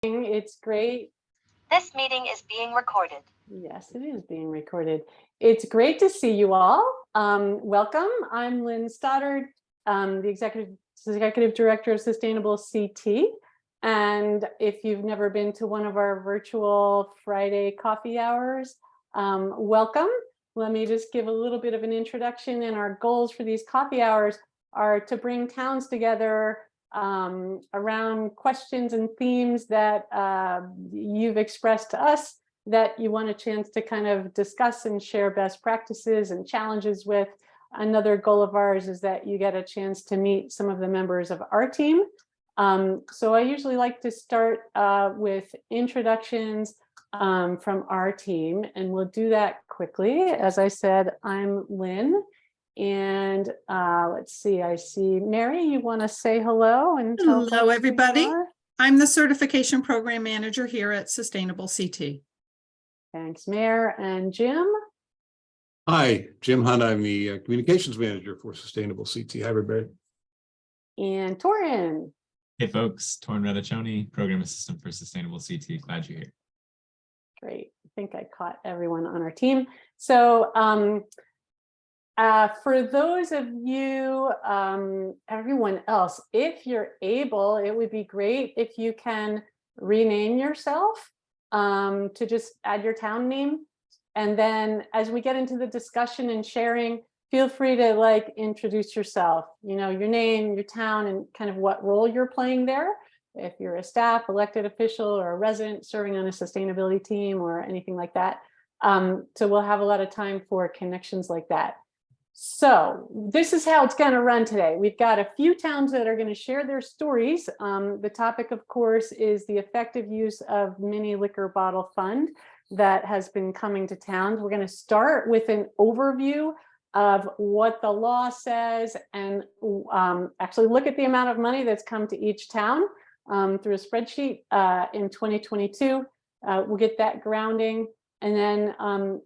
It's great. This meeting is being recorded. Yes, it is being recorded. It's great to see you all. Welcome. I'm Lynn Stoddard, the Executive Director of Sustainable CT. And if you've never been to one of our virtual Friday coffee hours, welcome. Let me just give a little bit of an introduction. And our goals for these coffee hours are to bring towns together around questions and themes that you've expressed to us that you want a chance to kind of discuss and share best practices and challenges with. Another goal of ours is that you get a chance to meet some of the members of our team. So I usually like to start with introductions from our team, and we'll do that quickly. As I said, I'm Lynn. And let's see, I see Mary, you want to say hello and tell us hello, everybody. I'm the certification program manager here at Sustainable CT. Thanks, Mayor. And Jim? Hi, Jim Hunt. I'm the communications manager for Sustainable CT. Hi, everybody. And Torin? Hey, folks. Torin Radiccioni, program assistant for Sustainable CT. Glad you're here. Great. I think I caught everyone on our team. So for those of you, everyone else, if you're able, it would be great if you can rename yourself to just add your town name. And then as we get into the discussion and sharing, feel free to introduce yourself, your name, your town, and kind of what role you're playing there. If you're a staff, elected official, or a resident serving on a sustainability team or anything like that. So we'll have a lot of time for connections like that. So this is how it's going to run today. We've got a few towns that are going to share their stories. The topic, of course, is the effective use of mini liquor bottle fund that has been coming to towns. We're going to start with an overview of what the law says and actually look at the amount of money that's come to each town through a spreadsheet in 2022. We'll get that grounding. And then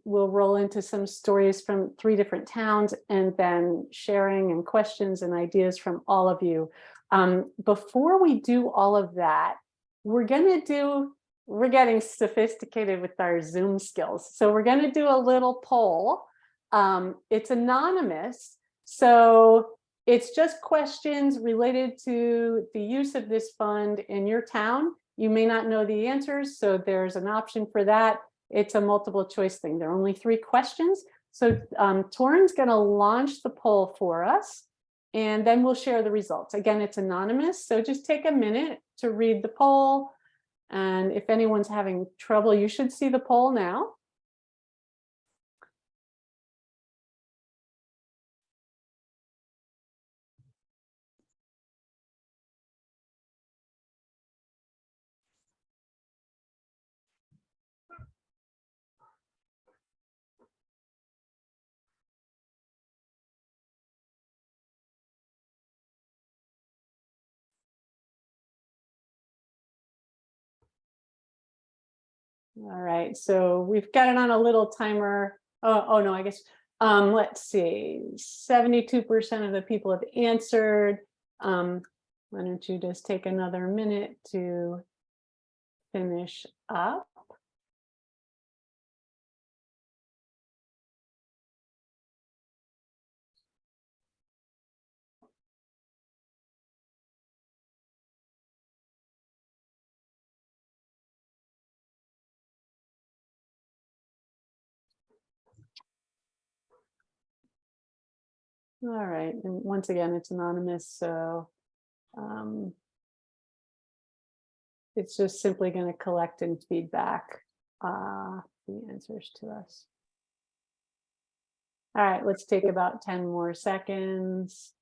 we'll roll into some stories from 3 different towns and then sharing and questions and ideas from all of you. Before we do all of that, we're getting sophisticated with our Zoom skills. So we're going to do a little poll. It's anonymous. So it's just questions related to the use of this fund in your town. You may not know the answers, so there's an option for that. It's a multiple choice thing. There are only 3 questions. So Torin's going to launch the poll for us, and then we'll share the results. Again, it's anonymous, so just take a minute to read the poll. And if anyone's having trouble, you should see the poll now. All right, so we've got it on a little timer. Oh no, I guess, let's see, 72% of the people have answered. Why don't you just take another minute to finish up? All right, and once again, it's anonymous, so it's just simply going to collect and feedback the answers to us. All right, let's take about 10 more seconds.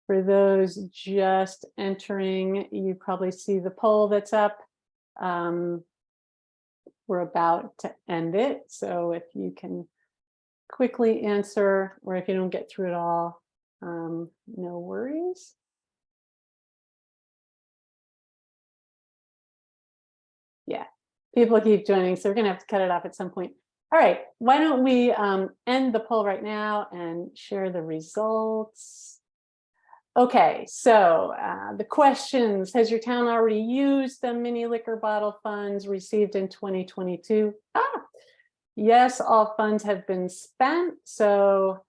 For those just entering, you probably see the poll that's up. We're about to end it. So if you can quickly answer, or if you don't get through it all, no worries. Yeah, People keep joining, so we're gonna have to cut it off at some point. All right, why don't we end the poll right now and share the results? Okay, so the questions: has your town already used the mini liquor bottle funds received in 2022? Yes, all funds have been spent. So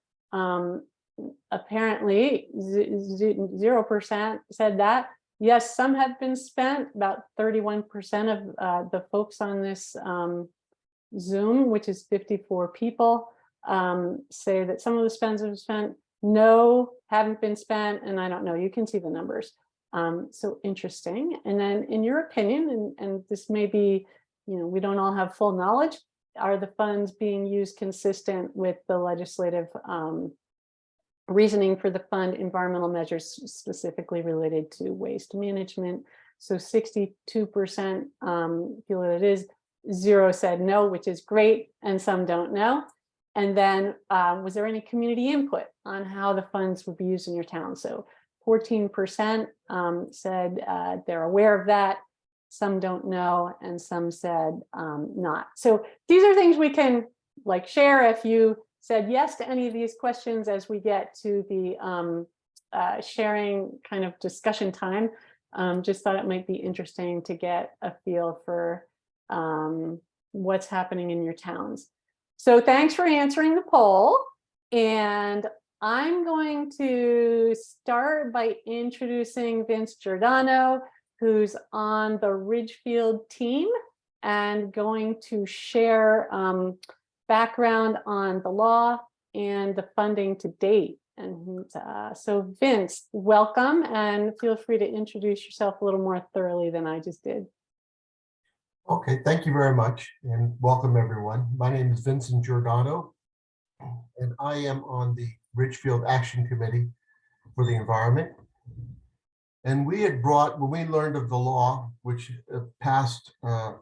apparently 0% said that. Yes, some have been spent. About 31% of the folks on this Zoom, which is 54 people, say that some of the spends have been spent. No, haven't been spent, and I don't know. You can see the numbers. So interesting. And then, in your opinion, and this may be, we don't all have full knowledge. Are the funds being used consistent with the legislative reasoning for the fund environmental measures specifically related to waste management? So 62% feel that it is, 0 said no, which is great, and some don't know. And then was there any community input on how the funds would be used in your town? So 14% said they're aware of that, some don't know, and some said not. So these are things we can share. If you said yes to any of these questions as we get to the sharing kind of discussion time, just thought it might be interesting to get a feel for what's happening in your towns. So thanks for answering the poll. And I'm going to start by introducing Vince Giordano, who's on the Ridgefield team and going to share background on the law and the funding to date. And so Vince, welcome, and feel free to introduce yourself a little more thoroughly than I just did. Okay, thank you very much, and welcome everyone. My name is Vincent Giordano, and I am on the Ridgefield Action Committee for the Environment. And we had brought, when we learned of the law, which passed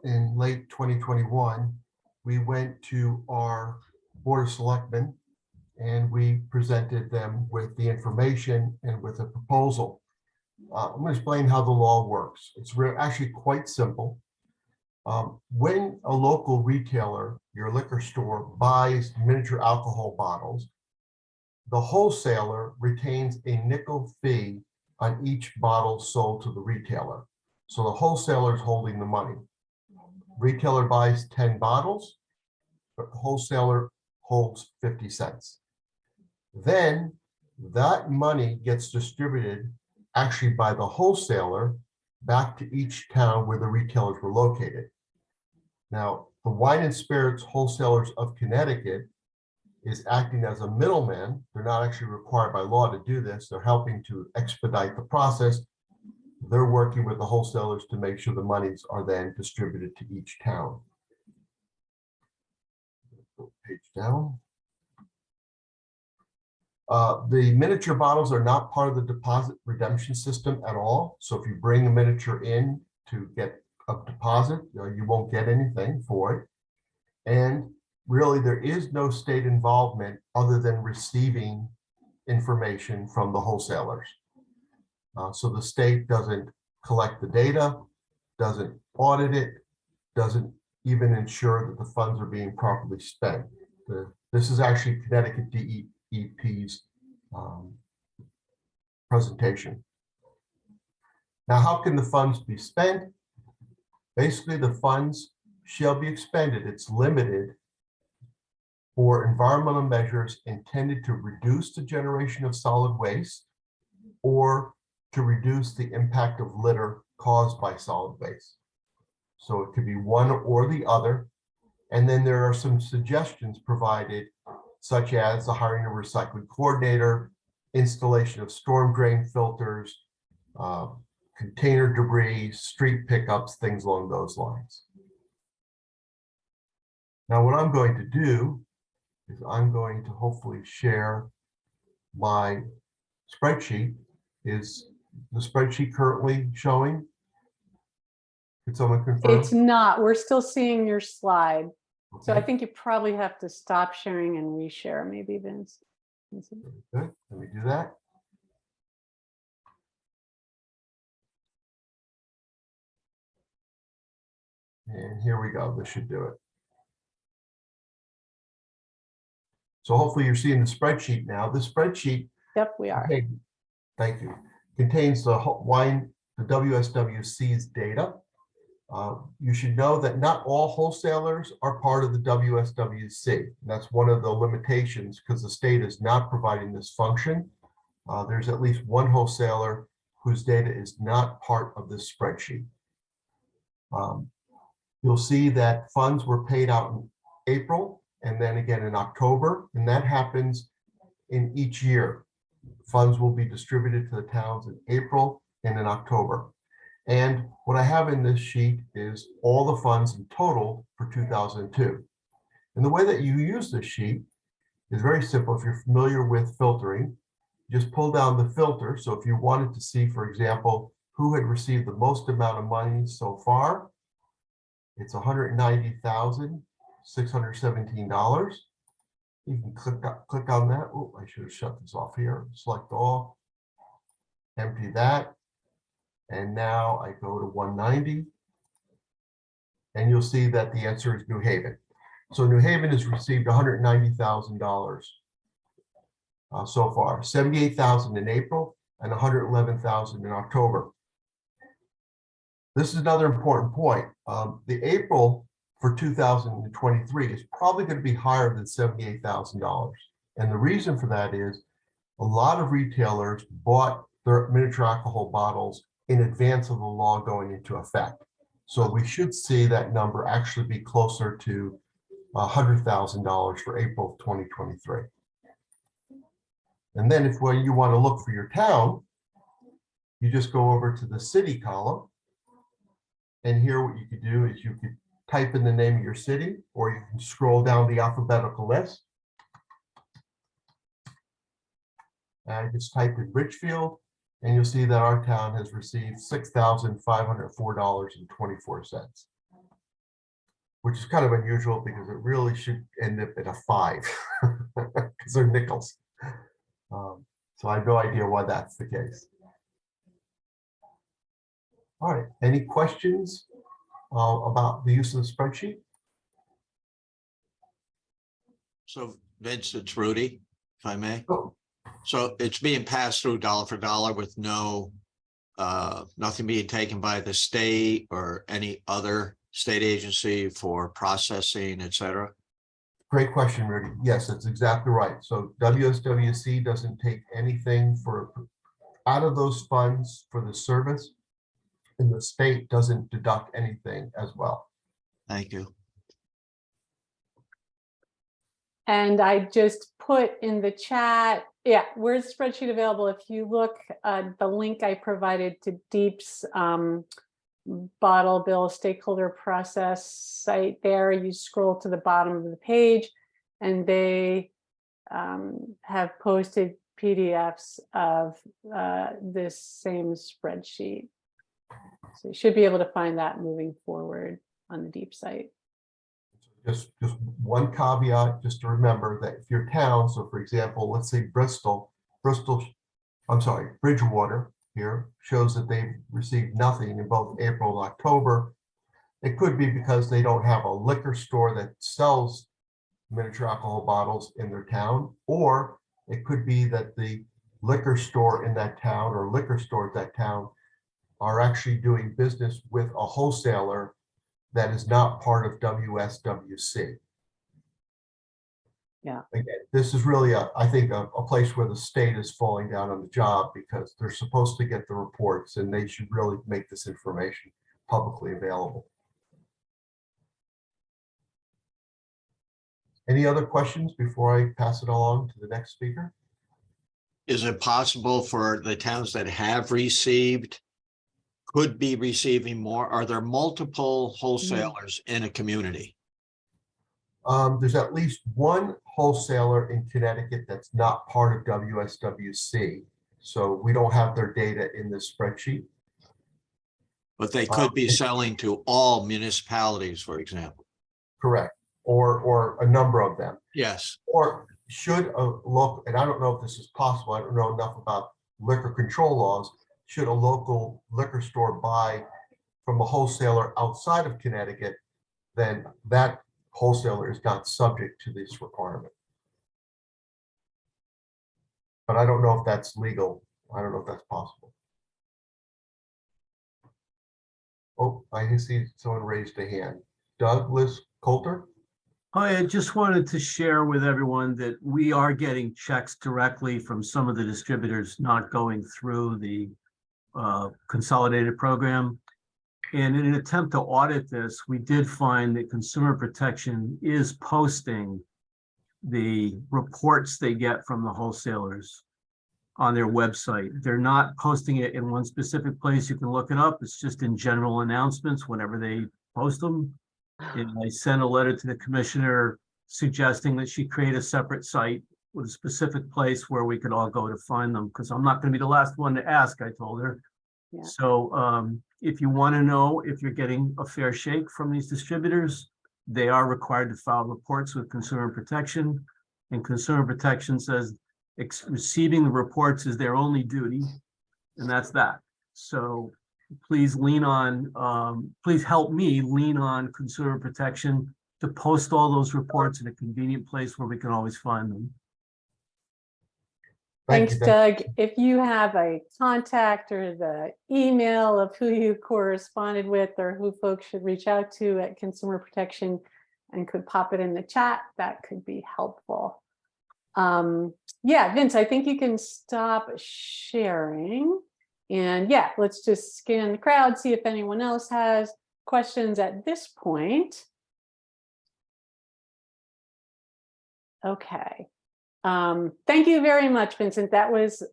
in late 2021, we went to our Board of Selectmen and we presented them with the information and with a proposal. I'm going to explain how the law works. It's actually quite simple. When a local retailer, your liquor store, buys miniature alcohol bottles, the wholesaler retains a nickel fee on each bottle sold to the retailer. So the wholesaler is holding the money. Retailer buys 10 bottles, but the wholesaler holds 50 cents. Then that money gets distributed actually by the wholesaler back to each town where the retailers were located. Now, the Wine and Spirits Wholesalers of Connecticut is acting as a middleman. They're not actually required by law to do this. They're helping to expedite the process. They're working with the wholesalers to make sure the monies are then distributed to each town. Page down. The miniature bottles are not part of the deposit redemption system at all. So if you bring a miniature in to get a deposit, you won't get anything for it. And really, there is no state involvement other than receiving information from the wholesalers. So the state doesn't collect the data, doesn't audit it, doesn't even ensure that the funds are being properly spent. This is actually Connecticut DEP's presentation. Now, how can the funds be spent? Basically, the funds shall be expended. It's limited for environmental measures intended to reduce the generation of solid waste or to reduce the impact of litter caused by solid waste. So it could be one or the other. And then there are some suggestions provided, such as the hiring of a recycling coordinator, installation of storm drain filters, container debris, street pickups, things along those lines. Now, what I'm going to do is I'm going to hopefully share my spreadsheet. Is the spreadsheet currently showing? Could someone confirm? It's not. We're still seeing your slide. Okay. So I think you probably have to stop sharing and reshare, maybe, Vince. Good. Let me do that. And here we go. This should do it. So hopefully you're seeing the spreadsheet now. The spreadsheet, Yep, we are. okay, thank you, contains the WSWC's data. You should know that not all wholesalers are part of the WSWC. That's one of the limitations because the state is not providing this function. There's at least one wholesaler whose data is not part of this spreadsheet. You'll see that funds were paid out in April and then again in October, and that happens in each year. Funds will be distributed to the towns in April and in October. And what I have in this sheet is all the funds in total for 2002. And the way that you use this sheet is very simple. If you're familiar with filtering, just pull down the filter. So if you wanted to see, for example, who had received the most amount of money so far, it's $190,617. You can click on that. Oh, I should have shut this off here. Select all, empty that. And now I go to 190. And you'll see that the answer is New Haven. So New Haven has received $190,000 so far, 78,000 in April and 111,000 in October. This is another important point. The April for 2023 is probably going to be higher than $78,000. And the reason for that is a lot of retailers bought their miniature alcohol bottles in advance of the law going into effect. So we should see that number actually be closer to $100,000 for April of 2023. And then if when you want to look for your town, you just go over to the city column. And here what you could do is you could type in the name of your city, or you can scroll down the alphabetical list. And I just typed in Richfield, and you'll see that our town has received $6,504.24, which is kind of unusual because it really should end up at a 5 because they're nickels. So I have no idea why that's the case. All right, any questions about the use of the spreadsheet? So Vince, it's Rudy, if I may. Oh, So it's being passed through dollar for dollar with no, nothing being taken by the state or any other state agency for processing, et cetera? great question, Rudy. Yes, that's exactly right. So WSWC doesn't take anything out of those funds for the service, and the state doesn't deduct anything as well. Thank you. And I just put in the chat, yeah, where's the spreadsheet available? If you look at the link I provided to Deep's bottle bill stakeholder process site there, you scroll to the bottom of the page and they have posted PDFs of this same spreadsheet. So you should be able to find that moving forward on the Deep site. Just one caveat, just to remember that if your town, so for example, let's say Bridgewater here shows that they've received nothing in both April and October. It could be because they don't have a liquor store that sells miniature alcohol bottles in their town, or it could be that the liquor store in that town or liquor stores that town are actually doing business with a wholesaler that is not part of WSWC. Yeah. Again, this is really, I think, a place where the state is falling down on the job because they're supposed to get the reports and they should really make this information publicly available. Any other questions before I pass it along to the next speaker? Is it possible for the towns that have received, could be receiving more? Are there multiple wholesalers in a community? There's at least one wholesaler in Connecticut that's not part of WSWC. So we don't have their data in this spreadsheet. But they could be selling to all municipalities, for example. Correct. Or a number of them. Yes. Or should a local, and I don't know if this is possible, I don't know enough about liquor control laws, should a local liquor store buy from a wholesaler outside of Connecticut, then that wholesaler is not subject to this requirement. But I don't know if that's legal. I don't know if that's possible. Oh, I see someone raised a hand. Douglas Coulter? I just wanted to share with everyone that we are getting checks directly from some of the distributors not going through the consolidated program. And in an attempt to audit this, we did find that Consumer Protection is posting the reports they get from the wholesalers on their website. They're not posting it in one specific place. You can look it up. It's just in general announcements whenever they post them. And I sent a letter to the commissioner suggesting that she create a separate site with a specific place where we could all go to find them, because I'm not going to be the last one to ask, I told her. Yeah. So if you want to know if you're getting a fair shake from these distributors, they are required to file reports with Consumer Protection. And Consumer Protection says receiving the reports is their only duty, and that's that. So please lean on, please help me lean on Consumer Protection to post all those reports in a convenient place where we can always find them. Thank Thanks, you. Doug. If you have a contact or the email of who you corresponded with or who folks should reach out to at Consumer Protection and could pop it in the chat, that could be helpful. Yeah, Vince, I think you can stop sharing. And yeah, let's just scan the crowd, see if anyone else has questions at this point. Okay. Thank you very much, Vincent. That was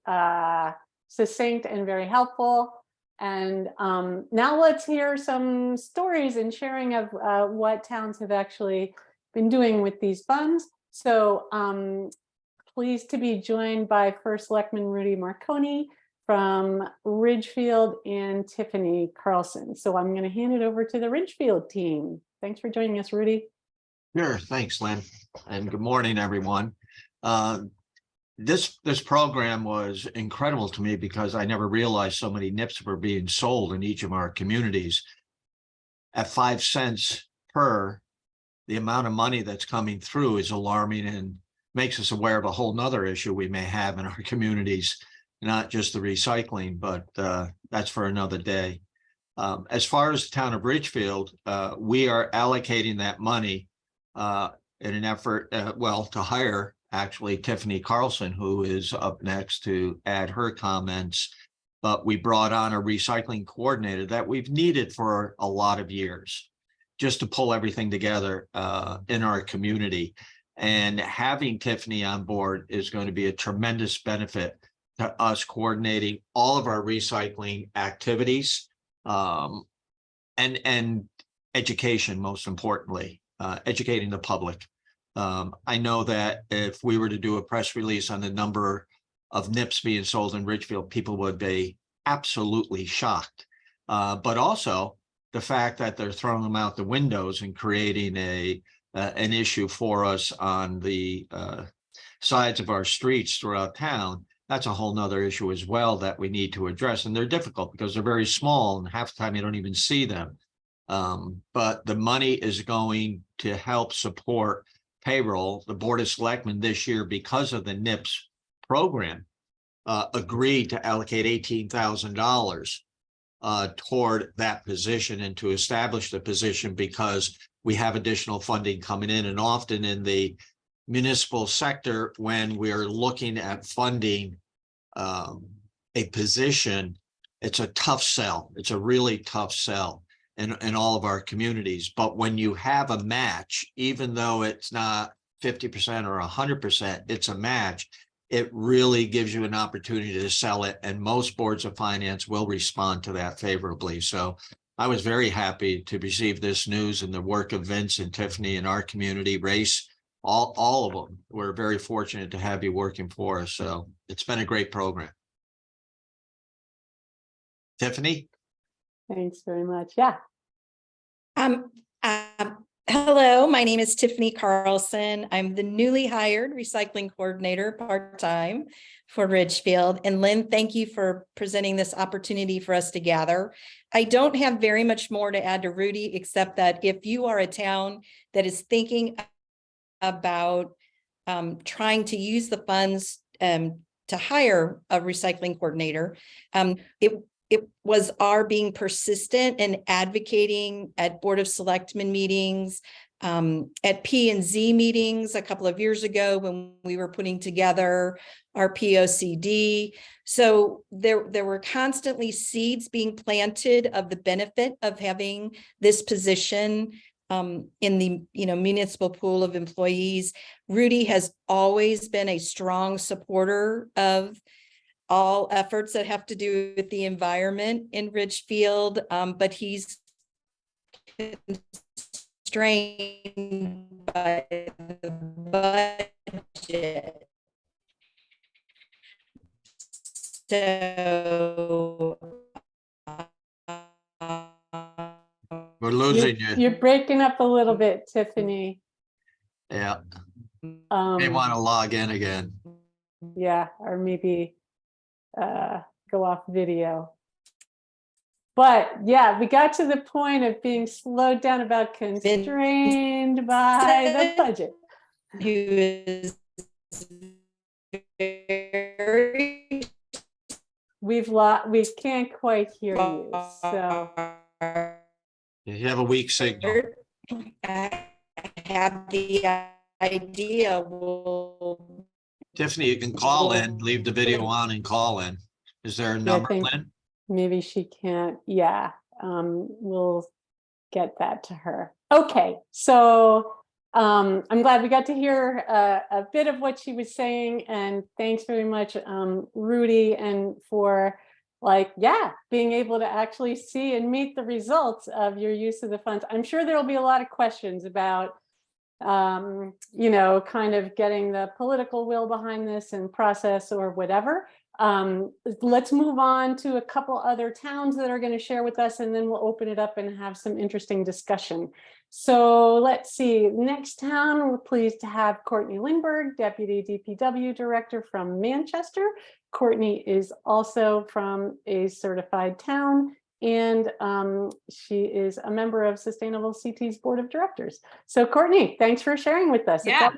succinct and very helpful. And now let's hear some stories and sharing of what towns have actually been doing with these funds. So pleased to be joined by First Selectman Rudy Marconi from Ridgefield and Tiffany Carlson. So I'm going to hand it over to the Ridgefield team. Thanks for joining us, Rudy. Sure, thanks, Lynn, and good morning, everyone. This program was incredible to me because I never realized so many NIPs were being sold in each of our communities. At 5 cents per, the amount of money that's coming through is alarming and makes us aware of a whole nother issue we may have in our communities, not just the recycling, but that's for another day. As far as the town of Ridgefield, we are allocating that money in an effort, to hire actually Tiffany Carlson, who is up next to add her comments. But we brought on a recycling coordinator that we've needed for a lot of years, just to pull everything together in our community. And having Tiffany on board is going to be a tremendous benefit to us coordinating all of our recycling activities and education, most importantly, educating the public. I know that if we were to do a press release on the number of NIPs being sold in Ridgefield, people would be absolutely shocked. But also the fact that they're throwing them out the windows and creating an issue for us on the sides of our streets throughout town, that's a whole nother issue as well that we need to address. And they're difficult because they're very small and half the time you don't even see them. But the money is going to help support payroll. The Board of Selectmen this year, because of the NIPS program, agreed to allocate $18,000 toward that position and to establish the position because we have additional funding coming in. And often in the municipal sector, when we're looking at funding a position, it's a tough sell. It's a really tough sell in all of our communities. But when you have a match, even though it's not 50% or 100%, it's a match, it really gives you an opportunity to sell it. And most boards of finance will respond to that favorably. So I was very happy to receive this news and the work of Vince and Tiffany in our community. Race, all of them. We're very fortunate to have you working for us. So it's been a great program. Tiffany? Thanks very much. Yeah. Hello, my name is Tiffany Carlson. I'm the newly hired recycling coordinator part-time for Ridgefield. And Lynn, thank you for presenting this opportunity for us to gather. I don't have very much more to add to Rudy, except that if you are a town that is thinking about trying to use the funds to hire a recycling coordinator, it was our being persistent and advocating at Board of Selectmen meetings, at P&Z meetings a couple of years ago when we were putting together our POCD. So there were constantly seeds being planted of the benefit of having this position in the municipal pool of employees. Rudy has always been a strong supporter of all efforts that have to do with the environment in Ridgefield, but he's constrained by the budget. So We're losing you. You're breaking up a little bit, Tiffany. Yeah, they want to log in again. Yeah, or maybe go off video. But yeah, we got to the point of being slowed down about constrained by the budget. Who is very We can't quite hear you. So You have a weak signal. I have the idea will Tiffany, you can call in, leave the video on and call in. Is there a I number, think Lynn? maybe she can't. Yeah, we'll get that to her. Okay, so I'm glad we got to hear a bit of what she was saying, and thanks very much, Rudy, and for being able to actually see and meet the results of your use of the funds. I'm sure there'll be a lot of questions about kind of getting the political will behind this and process or whatever. Let's move on to a couple other towns that are going to share with us, and then we'll open it up and have some interesting discussion. So let's see, next town, we're pleased to have Courtney Lindberg, Deputy DPW Director from Manchester. Courtney is also from a certified town, and she is a member of Sustainable CT's Board of Directors. So Courtney, thanks for sharing with us. Yeah,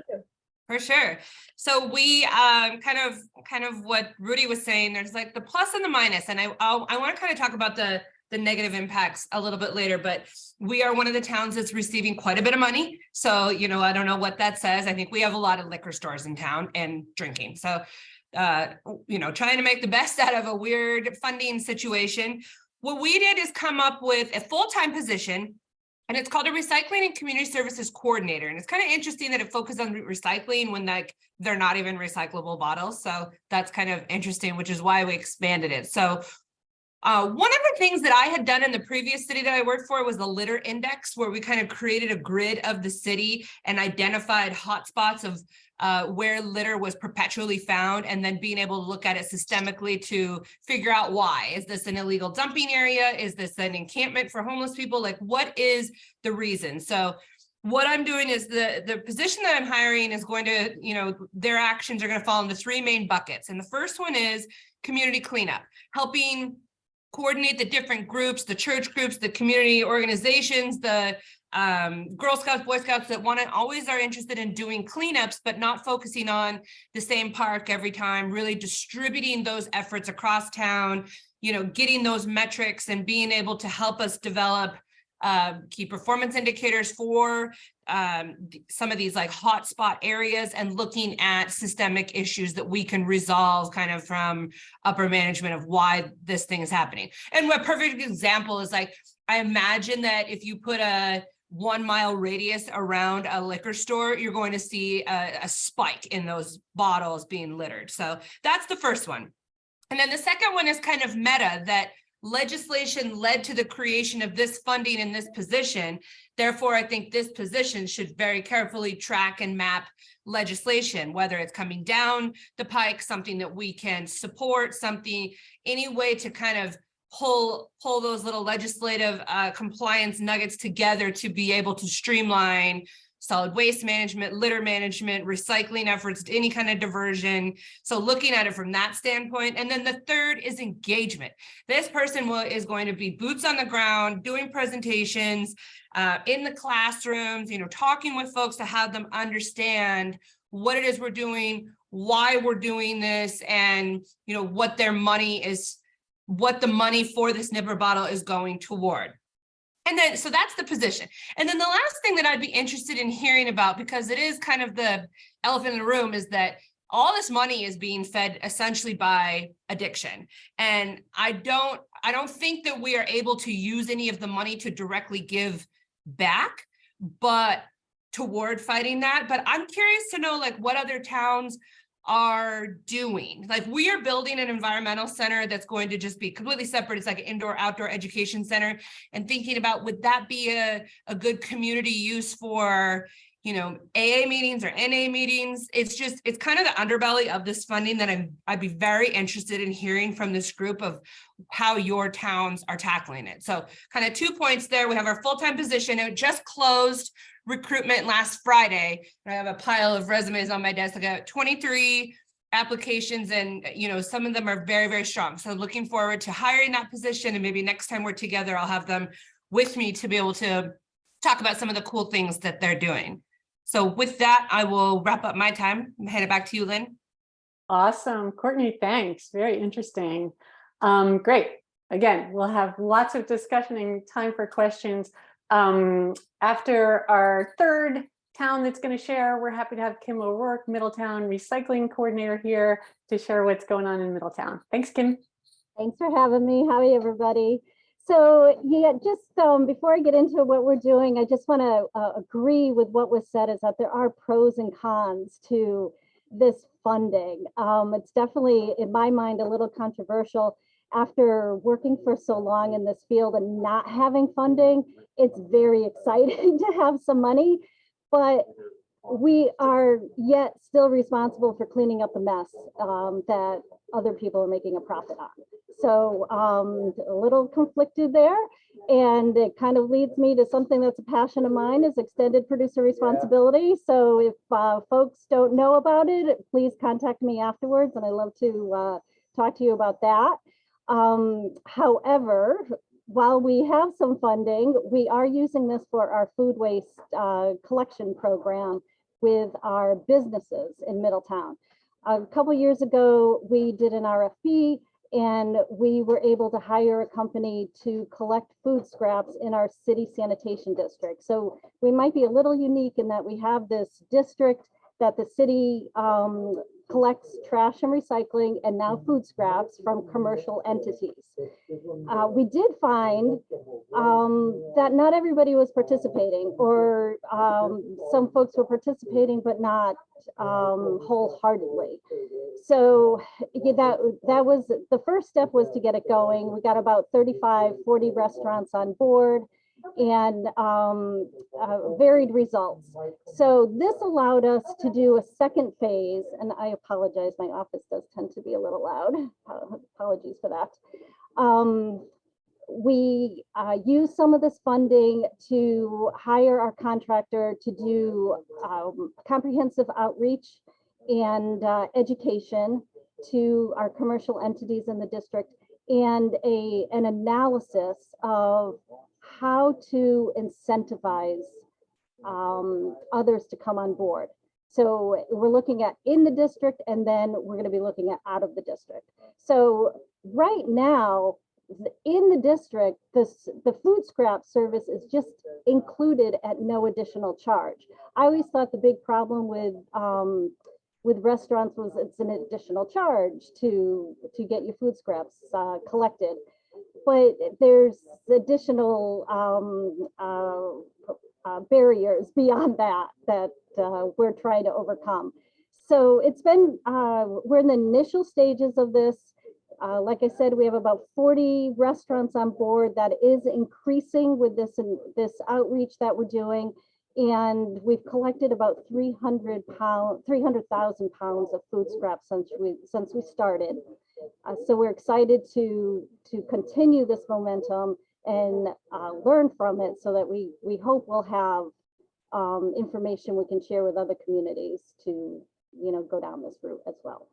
for sure. So we kind of what Rudy was saying, there's like the plus and the minus, and I want to kind of talk about the negative impacts a little bit later, but we are one of the towns that's receiving quite a bit of money. So, I don't know what that says. I think we have a lot of liquor stores in town and drinking. So, trying to make the best out of a weird funding situation. What we did is come up with a full-time position, and it's called a Recycling and Community Services Coordinator. And it's kind of interesting that it focuses on recycling when they're not even recyclable bottles. So that's kind of interesting, which is why we expanded it. So one of the things that I had done in the previous city that I worked for was the litter index, where we kind of created a grid of the city and identified hotspots of where litter was perpetually found, and then being able to look at it systemically to figure out why. Is this an illegal dumping area? Is this an encampment for homeless people? Like, what is the reason? So what I'm doing is the position that I'm hiring is going to, their actions are going to fall into three main buckets. And the first one is community cleanup, helping coordinate the different groups, the church groups, the community organizations, the Girl Scouts, Boy Scouts that always are interested in doing cleanups, but not focusing on the same park every time, really distributing those efforts across town, getting those metrics and being able to help us develop key performance indicators for some of these like hotspot areas, and looking at systemic issues that we can resolve kind of from upper management of why this thing is happening. And a perfect example is like, I imagine that if you put a 1 mile radius around a liquor store, you're going to see a spike in those bottles being littered. So that's the first one. And then the second one is kind of meta, that legislation led to the creation of this funding in this position. Therefore, I think this position should very carefully track and map legislation, whether it's coming down the pike, something that we can support, any way to kind of pull those little legislative compliance nuggets together to be able to streamline solid waste management, litter management, recycling efforts, any kind of diversion. So looking at it from that standpoint. And then the third is engagement. This person is going to be boots on the ground, doing presentations in the classrooms, talking with folks to have them understand what it is we're doing, why we're doing this, and what their money is, what the money for this nipper bottle is going toward. And then, so that's the position. And then the last thing that I'd be interested in hearing about, because it is kind of the elephant in the room, is that all this money is being fed essentially by addiction. And I don't think that we are able to use any of the money to directly give back, but toward fighting that. But I'm curious to know, like, what other towns are doing. Like, we are building an environmental center that's going to just be completely separate. It's like an indoor-outdoor education center, and thinking about, would that be a good community use for, AA meetings or NA meetings? It's kind of the underbelly of this funding that I'd be very interested in hearing from this group of how your towns are tackling it. So kind of 2 points there. We have our full-time position. It just closed recruitment last Friday. I have a pile of resumes on my desk. I got 23 applications, and some of them are very, very strong. So looking forward to hiring that position, and maybe next time we're together, I'll have them with me to be able to talk about some of the cool things that they're doing. So with that, I will wrap up my time and hand it back to you, Lynn. Awesome. Courtney, thanks. Very interesting. Great. Again, we'll have lots of discussion and time for questions. After our third town that's going to share, we're happy to have Kim O'Rourke, Middletown Recycling Coordinator, here to share what's going on in Middletown. Thanks, Kim. Thanks for having me. Howdy, everybody. So yeah, just before I get into what we're doing, I just want to agree with what was said, is that there are pros and cons to this funding. It's definitely, in my mind, a little controversial. After working for so long in this field and not having funding, it's very exciting to have some money, but we are yet still responsible for cleaning up the mess that other people are making a profit on. So a little conflicted there. And it kind of leads me to something that's a passion of mine, is extended producer responsibility. So if folks don't know about it, please contact me afterwards, and I love to talk to you about that. However, while we have some funding, we are using this for our food waste collection program with our businesses in Middletown. A couple years ago, we did an RFP, and we were able to hire a company to collect food scraps in our city sanitation district. So we might be a little unique in that we have this district that the city collects trash and recycling, and now food scraps from commercial entities. We did find that not everybody was participating, or some folks were participating, but not wholeheartedly. So yeah, that was the first step, was to get it going. We got about 35-40 restaurants on board, and varied results. So this allowed us to do a second phase, and I apologize, my office does tend to be a little loud. Apologies for that. We used some of this funding to hire our contractor to do comprehensive outreach and education to our commercial entities in the district, and an analysis of how to incentivize others to come on board. So we're looking at in the district, and then we're going to be looking at out of the district. So right now, in the district, the food scrap service is just included at no additional charge. I always thought the big problem with restaurants was it's an additional charge to get your food scraps collected. But there's additional barriers beyond that we're trying to overcome. So it's been, we're in the initial stages of this. Like I said, we have about 40 restaurants on board. That is increasing with this outreach that we're doing. And we've collected about 300,000 pounds of food scraps since we started. So we're excited to continue this momentum and learn from it so that we hope we'll have information we can share with other communities to, go down this route as well.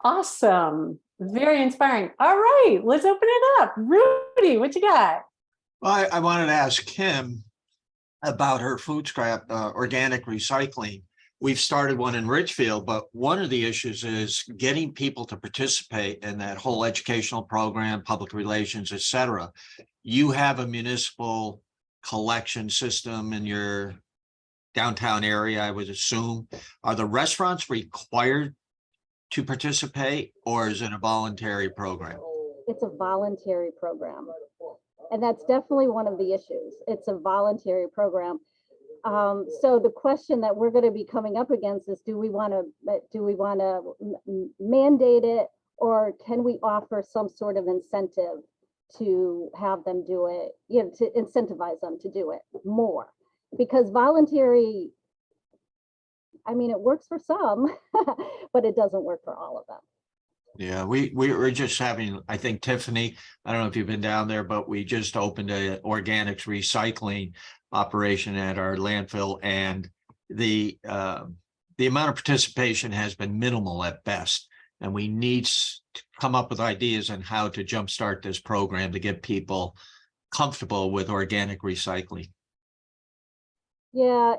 Awesome. Very inspiring. All right, let's open it up. Rudy, what you got? Well, I wanted to ask Kim about her food scrap organic recycling. We've started one in Richfield, but one of the issues is getting people to participate in that whole educational program, public relations, et cetera. You have a municipal collection system in your downtown area, I would assume. Are the restaurants required to participate, or is it a voluntary program? It's a voluntary program. And that's definitely one of the issues. It's a voluntary program. So the question that we're going to be coming up against is, do we want to mandate it, or can we offer some sort of incentive to have them do it, to incentivize them to do it more? Because voluntary, I mean, it works for some, but it doesn't work for all of them. Yeah, we're just having, I think, Tiffany, I don't know if you've been down there, but we just opened a organics recycling operation at our landfill, and the amount of participation has been minimal at best. And we need to come up with ideas on how to jumpstart this program to get people comfortable with organic recycling. Yeah,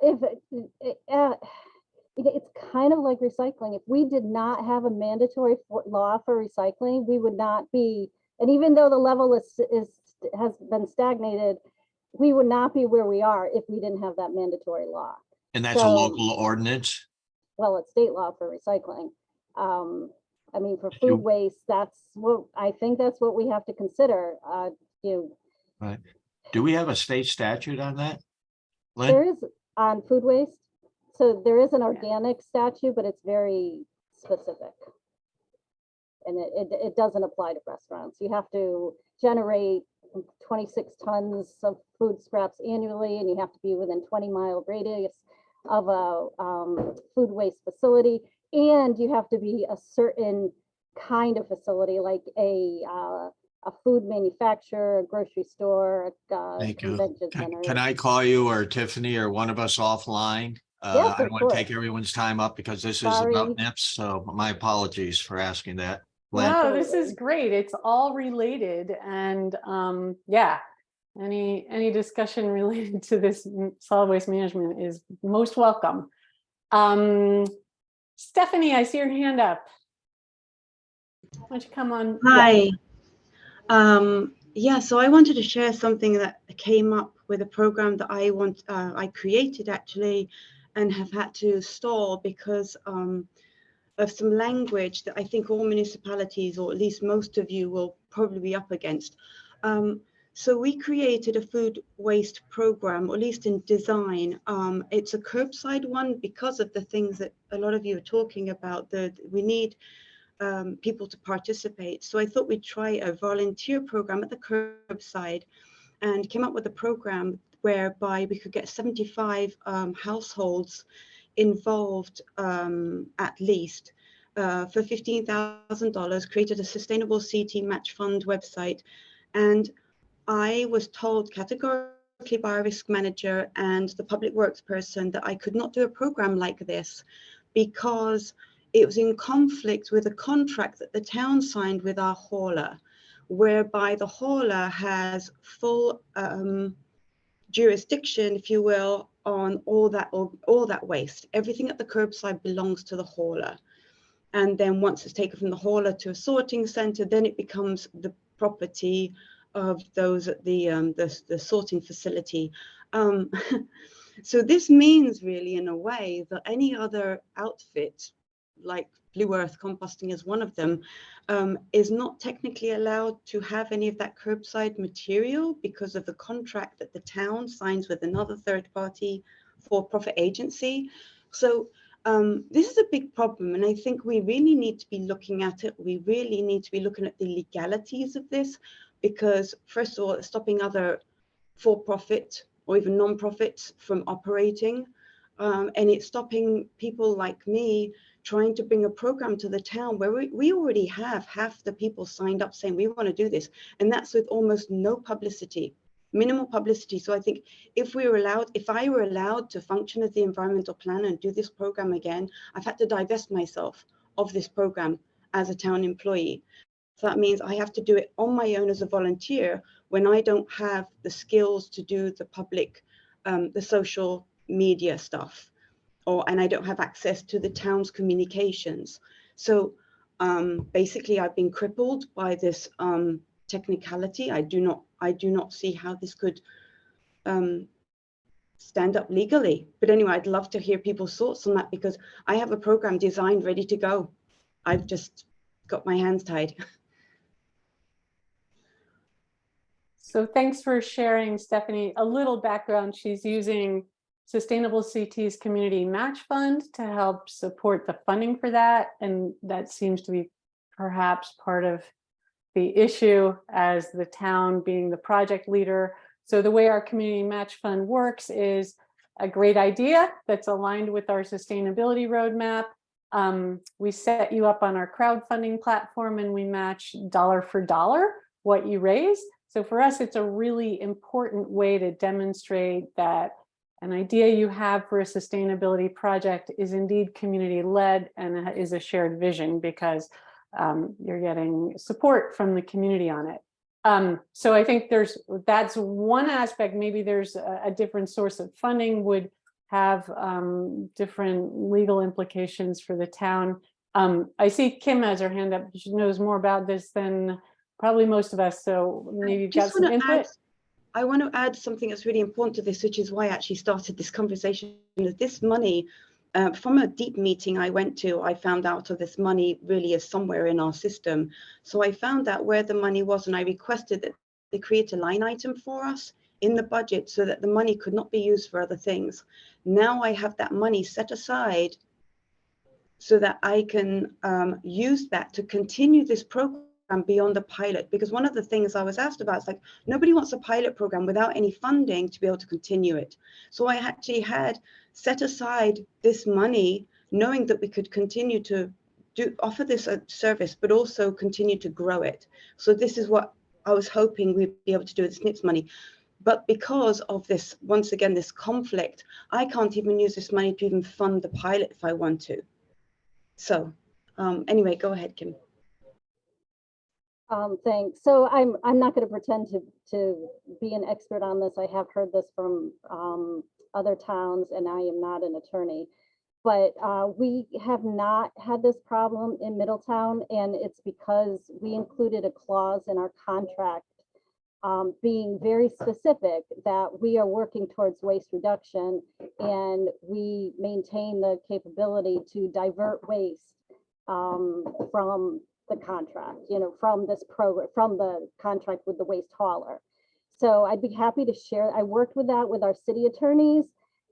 it's kind of like recycling. If we did not have a mandatory law for recycling, we would not be, and even though the level has been stagnated, we would not be where we are if we didn't have that mandatory law. And that's a local ordinance? Well, it's state law for recycling. I mean, for food waste, I think that's what we have to consider. Right. Do we have a state statute on that, Lynn? There is on food waste. So there is an organic statute, but it's very specific. And it doesn't apply to restaurants. You have to generate 26 tons of food scraps annually, and you have to be within 20-mile radius of a food waste facility. And you have to be a certain kind of facility, like a food manufacturer, a grocery store, a convention center. Can I call you or Tiffany or one of us offline? Yes, I don't want to take everyone's time up because this is about NIPS, so my apologies for asking that. Lynn? No, this is great. It's all related, and yeah, any discussion related to this solid waste management is most welcome. Stephanie, I see your hand up. Why don't you come on? Hi. Yeah, so I wanted to share something that came up with a program that I created actually, and have had to stall because of some language that I think all municipalities, or at least most of you, will probably be up against. So we created a food waste program, or at least in design. It's a curbside one because of the things that a lot of you are talking about, that we need people to participate. So I thought we'd try a volunteer program at the curbside, and came up with a program whereby we could get 75 households involved at least for $15,000, created a sustainable CT match fund website. And I was told categorically by our risk manager and the public works person that I could not do a program like this because it was in conflict with a contract that the town signed with our hauler, whereby the hauler has full jurisdiction, if you will, on all that waste. Everything at the curbside belongs to the hauler. And then once it's taken from the hauler to a sorting center, then it becomes the property of those at the sorting facility. So this means really, in a way, that any other outfit, like Blue Earth Composting is one of them, is not technically allowed to have any of that curbside material because of the contract that the town signs with another third-party for-profit agency. So this is a big problem, and I think we really need to be looking at it. We really need to be looking at the legalities of this, because first of all, it's stopping other for-profit or even non-profits from operating. And it's stopping people like me trying to bring a program to the town where we already have half the people signed up saying we want to do this. And that's with almost no publicity, minimal publicity. So I think if I were allowed to function as the environmental planner and do this program again, I've had to divest myself of this program as a town employee. So that means I have to do it on my own as a volunteer when I don't have the skills to do the public, the social media stuff, and I don't have access to the town's communications. So basically I've been crippled by this technicality. I do not see how this could stand up legally. But anyway, I'd love to hear people's thoughts on that, because I have a program designed, ready to go. I've just got my hands tied. So thanks for sharing, Stephanie. A little background, she's using Sustainable CT's Community Match Fund to help support the funding for that. And that seems to be perhaps part of the issue as the town being the project leader. So the way our Community Match Fund works is a great idea that's aligned with our sustainability roadmap. We set you up on our crowdfunding platform and we match dollar for dollar what you raise. So for us, it's a really important way to demonstrate that an idea you have for a sustainability project is indeed community-led and is a shared vision, because you're getting support from the community on it. So I think that's one aspect. Maybe there's a different source of funding would have different legal implications for the town. I see Kim has her hand up. She knows more about this than probably most of us. So maybe you've got some input. I want to add something that's really important to this, which is why I actually started this conversation. This money, from a deep meeting I went to, I found out of this money really is somewhere in our system. So I found out where the money was, and I requested that they create a line item for us in the budget so that the money could not be used for other things. Now I have that money set aside so that I can use that to continue this program beyond the pilot, because one of the things I was asked about is like, nobody wants a pilot program without any funding to be able to continue it. So I actually had set aside this money knowing that we could continue to offer this service, but also continue to grow it. So this is what I was hoping we'd be able to do with this NIPS money. But because of this, once again, this conflict, I can't even use this money to even fund the pilot if I want to. So anyway, go ahead, Kim. Thanks. So I'm not going to pretend to be an expert on this. I have heard this from other towns, and I am not an attorney. But we have not had this problem in Middletown, and it's because we included a clause in our contract being very specific that we are working towards waste reduction, and we maintain the capability to divert waste from the contract, from this program, from the contract with the waste hauler. So I'd be happy to share. I worked with that with our city attorneys,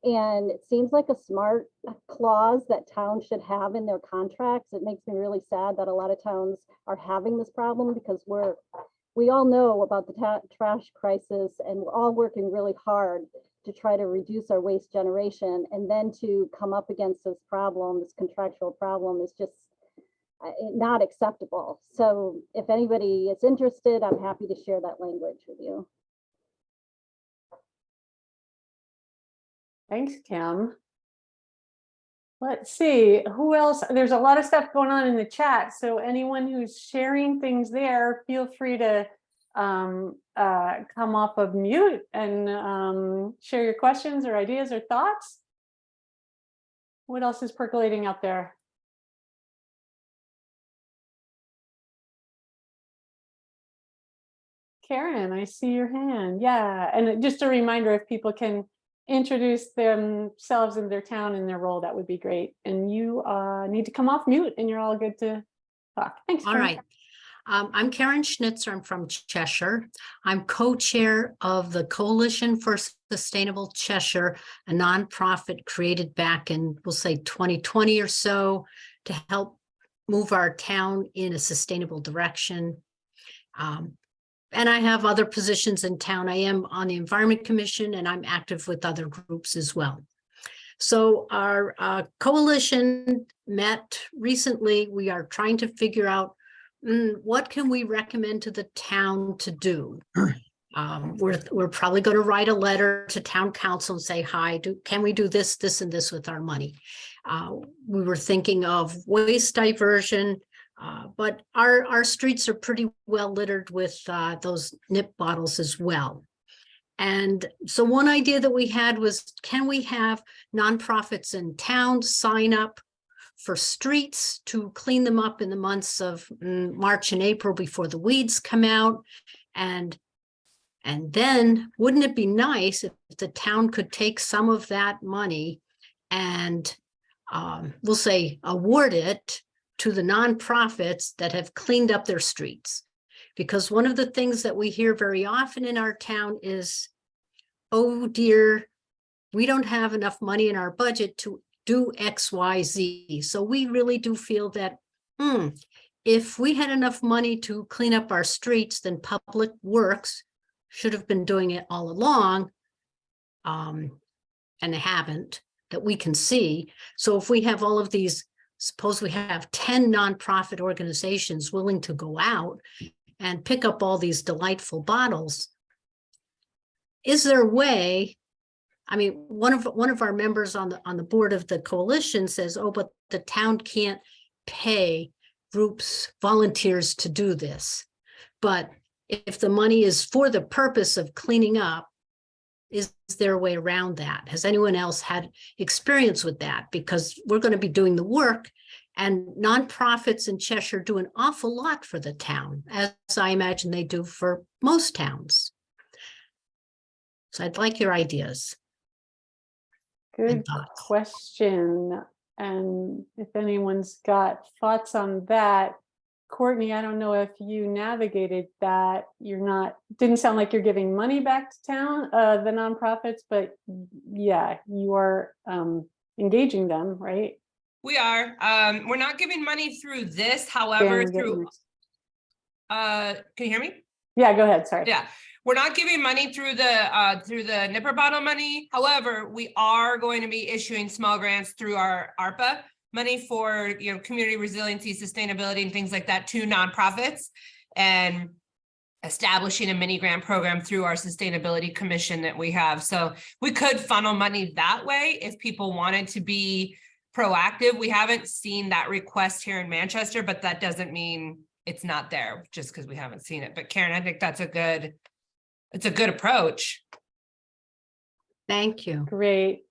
and it seems like a smart clause that towns should have in their contracts. It makes me really sad that a lot of towns are having this problem, because we all know about the trash crisis, and we're all working really hard to try to reduce our waste generation, and then to come up against this problem, this contractual problem, is just not acceptable. So if anybody is interested, I'm happy to share that language with you. Thanks, Kim. Let's see, who else? There's a lot of stuff going on in the chat. So anyone who's sharing things there, feel free to come off of mute and share your questions or ideas or thoughts. What else is percolating out there? Karen, I see your hand. Yeah, and just a reminder, if people can introduce themselves and their town and their role, that would be great. And you need to come off mute and you're all good to talk. Thanks. All right. I'm Karen Schnitzer. I'm from Cheshire. I'm co-chair of the Coalition for Sustainable Cheshire, a nonprofit created back in, we'll say 2020 or so, to help move our town in a sustainable direction. And I have other positions in town. I am on the Environment Commission, and I'm active with other groups as well. So our coalition met recently. We are trying to figure out what can we recommend to the town to do. We're probably going to write a letter to town council and say, hi, can we do this, this, and this with our money? We were thinking of waste diversion, but our streets are pretty well littered with those nip bottles as well. And so one idea that we had was, can we have nonprofits in town sign up for streets to clean them up in the months of March and April before the weeds come out? And then wouldn't it be nice if the town could take some of that money and we'll say award it to the nonprofits that have cleaned up their streets? Because one of the things that we hear very often in our town is, oh dear, we don't have enough money in our budget to do X, Y, Z. So we really do feel that if we had enough money to clean up our streets, then Public Works should have been doing it all along, and they haven't, that we can see. So if we have all of these, suppose we have 10 nonprofit organizations willing to go out and pick up all these delightful bottles, is there a way? I mean, one of our members on the board of the coalition says, oh, but the town can't pay groups, volunteers to do this. But if the money is for the purpose of cleaning up, is there a way around that? Has anyone else had experience with that? Because we're going to be doing the work, and nonprofits in Cheshire do an awful lot for the town, as I imagine they do for most towns. So I'd like your ideas. Good question. And if anyone's got thoughts on that, Courtney, I don't know if you navigated that. Didn't sound like you're giving money back to town, the nonprofits, but yeah, you are engaging them, right? We are. We're not giving money through this, however, Dan, through can you hear me? Yeah, go ahead. Sorry. Yeah, we're not giving money through the nipper bottle money. However, we are going to be issuing small grants through our ARPA money for, you know, community resiliency, sustainability, and things like that to nonprofits, and establishing a mini grant program through our sustainability commission that we have. So we could funnel money that way if people wanted to be proactive. We haven't seen that request here in Manchester, but that doesn't mean it's not there just because we haven't seen it. But Karen, I think it's a good approach. Thank you. Great.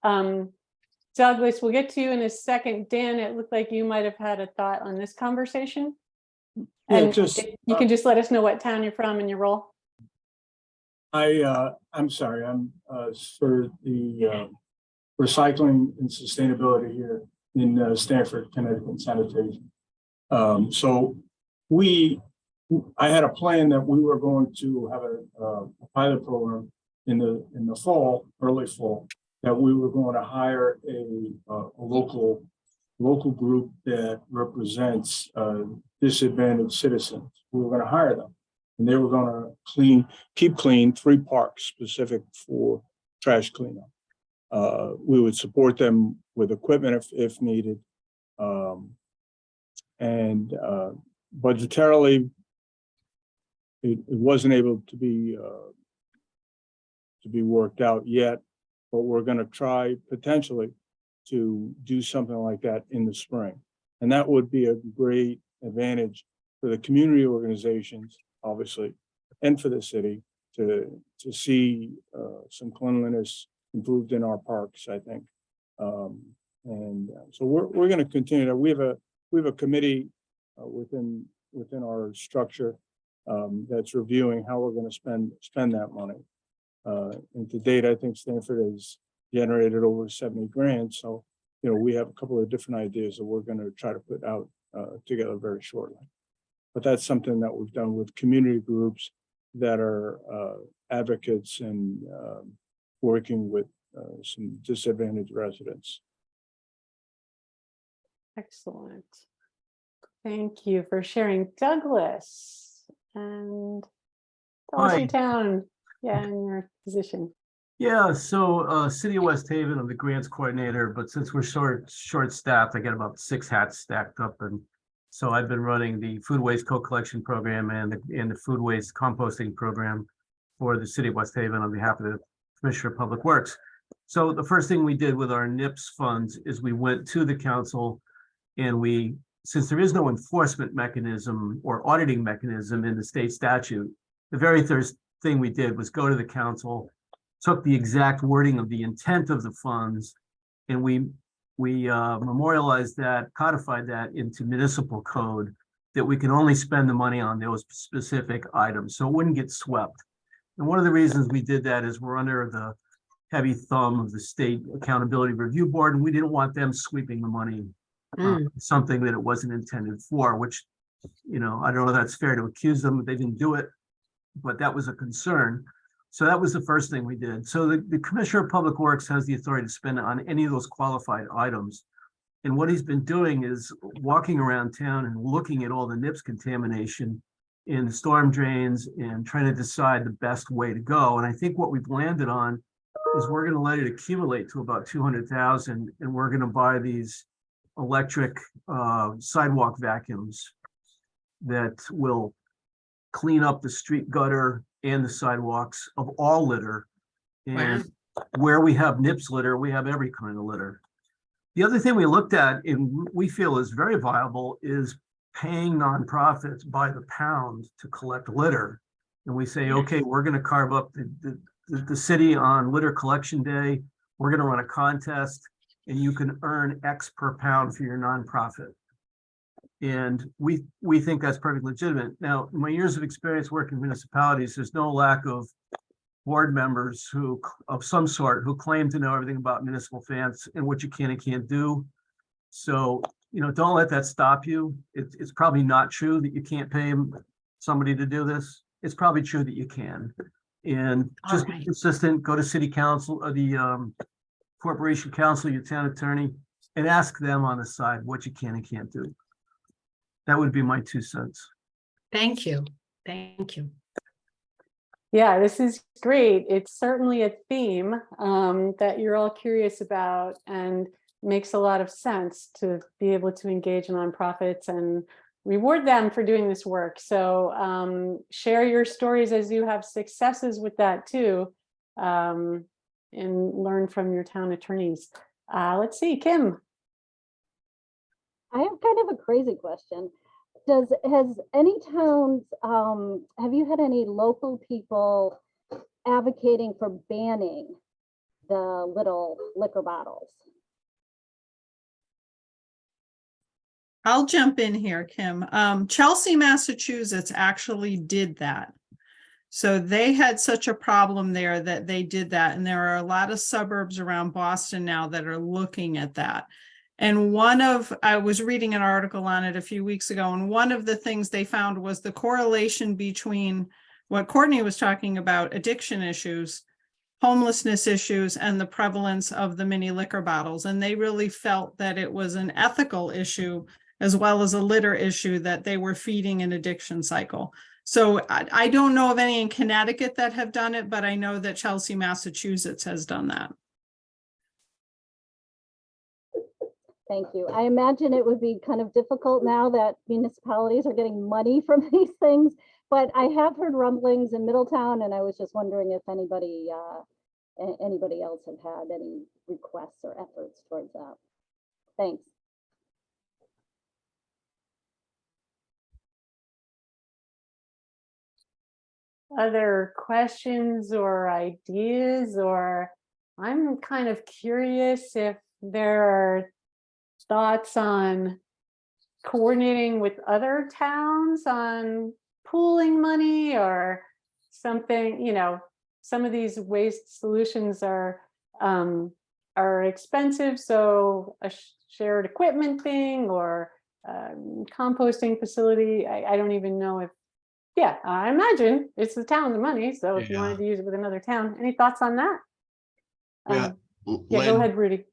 Douglas, we'll get to you in a second. Dan, it looked like you might have had a thought on this conversation. Yeah, And just you can just let us know what town you're from and your role. I'm sorry, I'm for the recycling and sustainability here in Stamford, Connecticut sanitation. So I had a plan that we were going to have a pilot program in the fall, early fall, that we were going to hire a local group that represents disadvantaged citizens. We were going to hire them, and they were going to keep clean 3 parks specific for trash cleanup. We would support them with equipment if needed, and budgetarily, it wasn't able to be worked out yet, but we're going to try potentially to do something like that in the spring. And that would be a great advantage for the community organizations, obviously, and for the city to see some cleanliness improved in our parks, I think. So we're going to continue that. We have a committee within our structure that's reviewing how we're going to spend that money. And to date, I think Stanford has generated over 70 grants. So, you know, we have a couple of different ideas that we're going to try to put out together very shortly. But that's something that we've done with community groups that are advocates and working with some disadvantaged residents. Excellent. Thank you for sharing, Douglas. And tell us your town, and your position. Yeah, so City of West Haven, I'm the grants coordinator, but since we're short-staffed, I got about 6 hats stacked up. And so I've been running the food waste co-collection program and the food waste composting program for the City of West Haven on behalf of the Commissioner of Public Works. So the first thing we did with our NIPS funds is we went to the council and since there is no enforcement mechanism or auditing mechanism in the state statute, the very first thing we did was go to the council, took the exact wording of the intent of the funds, and we memorialized that, codified that into municipal code, that we can only spend the money on those specific items, so it wouldn't get swept. And one of the reasons we did that is we're under the heavy thumb of the State Accountability Review Board, and we didn't want them sweeping the money, something that it wasn't intended for, which, I don't know if that's fair to accuse them, they didn't do it, but that was a concern. So that was the first thing we did. So the Commissioner of Public Works has the authority to spend on any of those qualified items. And what he's been doing is walking around town and looking at all the NIPS contamination in the storm drains and trying to decide the best way to go. And I think what we've landed on is we're going to let it accumulate to about 200,000, and we're going to buy these electric sidewalk vacuums that will clean up the street gutter and the sidewalks of all litter. And where we have NIPS litter, we have every kind of litter. The other thing we looked at and we feel is very viable is paying nonprofits by the pound to collect litter. And we say, okay, we're going to carve up the city on litter collection day. We're going to run a contest and you can earn X per pound for your nonprofit. And we think that's perfectly legitimate. Now, in my years of experience working in municipalities, there's no lack of board members of some sort who claim to know everything about municipal finance and what you can and can't do. So, don't let that stop you. It's probably not true that you can't pay somebody to do this. It's probably true that you can. And just be consistent, go to city council or the corporation council, your town attorney, and ask them on the side what you can and can't do. That would be my 2 cents. Thank you. Thank you. Yeah, this is great. It's certainly a theme that you're all curious about, and makes a lot of sense to be able to engage nonprofits and reward them for doing this work. So share your stories as you have successes with that too, and learn from your town attorneys. Let's see, Kim. I have kind of a crazy question. Has any towns, have you had any local people advocating for banning the little liquor bottles? I'll jump in here, Kim. Chelsea, Massachusetts actually did that. So they had such a problem there that they did that. And there are a lot of suburbs around Boston now that are looking at that. And I was reading an article on it a few weeks ago, and one of the things they found was the correlation between what Courtney was talking about, addiction issues, homelessness issues, and the prevalence of the mini liquor bottles. And they really felt that it was an ethical issue as well as a litter issue, that they were feeding an addiction cycle. So I don't know of any in Connecticut that have done it, but I know that Chelsea, Massachusetts has done that. Thank you. I imagine it would be kind of difficult now that municipalities are getting money from these things, but I have heard rumblings in Middletown, and I was just wondering if anybody else have had any requests or efforts towards that. Thanks. Other questions or ideas, or I'm kind of curious if there are thoughts on coordinating with other towns on pooling money or something. Some of these waste solutions are expensive, so a shared equipment thing or composting facility. I don't even know if, I imagine it's the town's money, so if you wanted to use it with another town. Any thoughts on that? Go ahead, Rudy.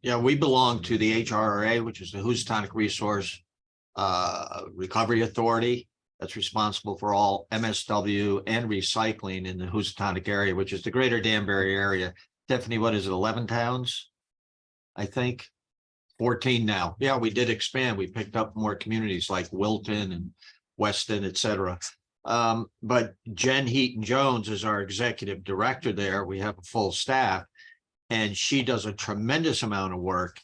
Yeah, we belong to the HRRA, which is the Houstonic Resource Recovery Authority. that's responsible for all MSW and recycling in the Housatonic area, which is the greater Danbury area. Tiffany, what is it, 11 towns? I think 14 now. Yeah, we did expand. We picked up more communities like Wilton and Weston, et cetera. But Jen Heaton Jones is our executive director there. We have a full staff, and she does a tremendous amount of work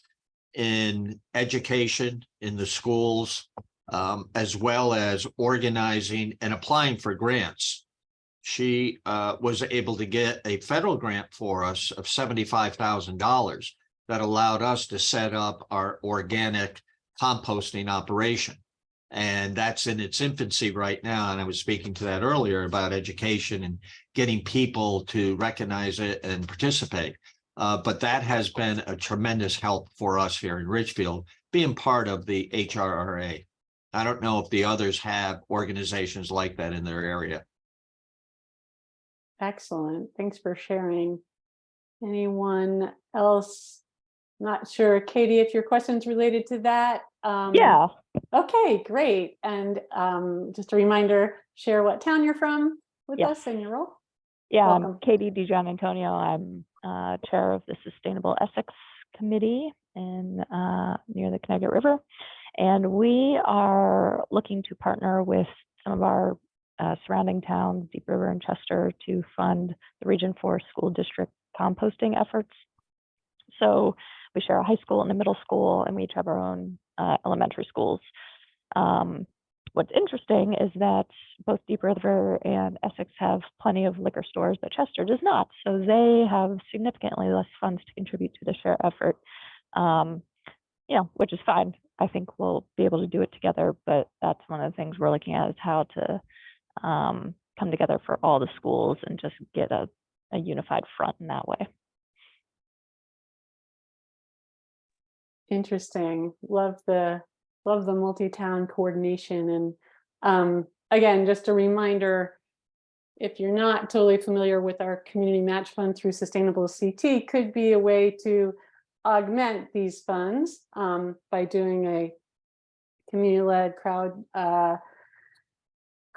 in education in the schools, as well as organizing and applying for grants. She was able to get a federal grant for us of $75,000 that allowed us to set up our organic composting operation. And that's in its infancy right now. And I was speaking to that earlier about education and getting people to recognize it and participate. But that has been a tremendous help for us here in Ridgefield, being part of the HRRA. I don't know if the others have organizations like that in their area. Excellent. Thanks for sharing. Anyone else? Not sure, Katie, if your question's related to that. Yeah. Okay, great. And just a reminder, share what town you're from with Yes. us and your role. Yeah, Welcome. I'm Katie DiGian Antonio. I'm chair of the Sustainable Essex Committee in near the Connecticut River. And we are looking to partner with some of our surrounding towns, Deep River and Chester, to fund the Region 4 school district composting efforts. So we share a high school and a middle school, and we each have our own elementary schools. What's interesting is that both Deep River and Essex have plenty of liquor stores, but Chester does not. So they have significantly less funds to contribute to the share effort, which is fine. I think we'll be able to do it together, but that's one of the things we're looking at is how to come together for all the schools and just get a unified front in that way. Interesting. Love the multi-town coordination. And again, just a reminder, if you're not totally familiar with our community match fund through Sustainable CT, could be a way to augment these funds by doing a community-led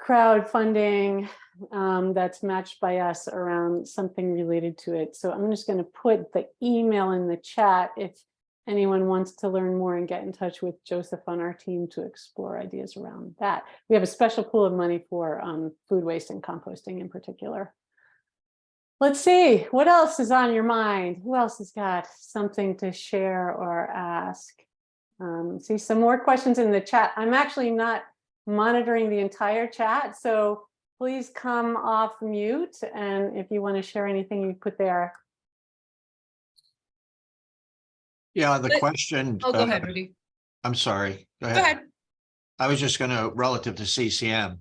crowdfunding that's matched by us around something related to it. So I'm just going to put the email in the chat if anyone wants to learn more and get in touch with Joseph on our team to explore ideas around that. We have a special pool of money for food waste and composting in particular. Let's see, what else is on your mind? Who else has got something to share or ask? See some more questions in the chat. I'm actually not monitoring the entire chat, so please come off mute. And if you want to share anything you put there. Yeah, the question. Oh, go ahead, Rudy. I'm sorry. Go ahead. Go ahead. I was just going to, relative to CCM,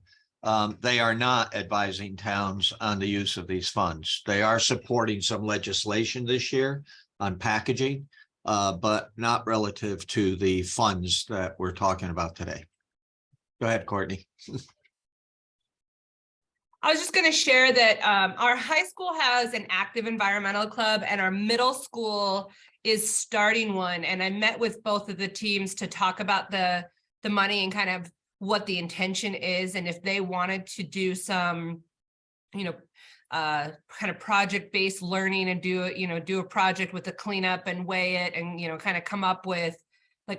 they are not advising towns on the use of these funds. They are supporting some legislation this year on packaging, but not relative to the funds that we're talking about today. Go ahead, Courtney. I was just going to share that our high school has an active environmental club and our middle school is starting one. And I met with both of the teams to talk about the money and kind of what the intention is. And if they wanted to do some, kind of project-based learning and do a project with the cleanup and weigh it and, kind of come up with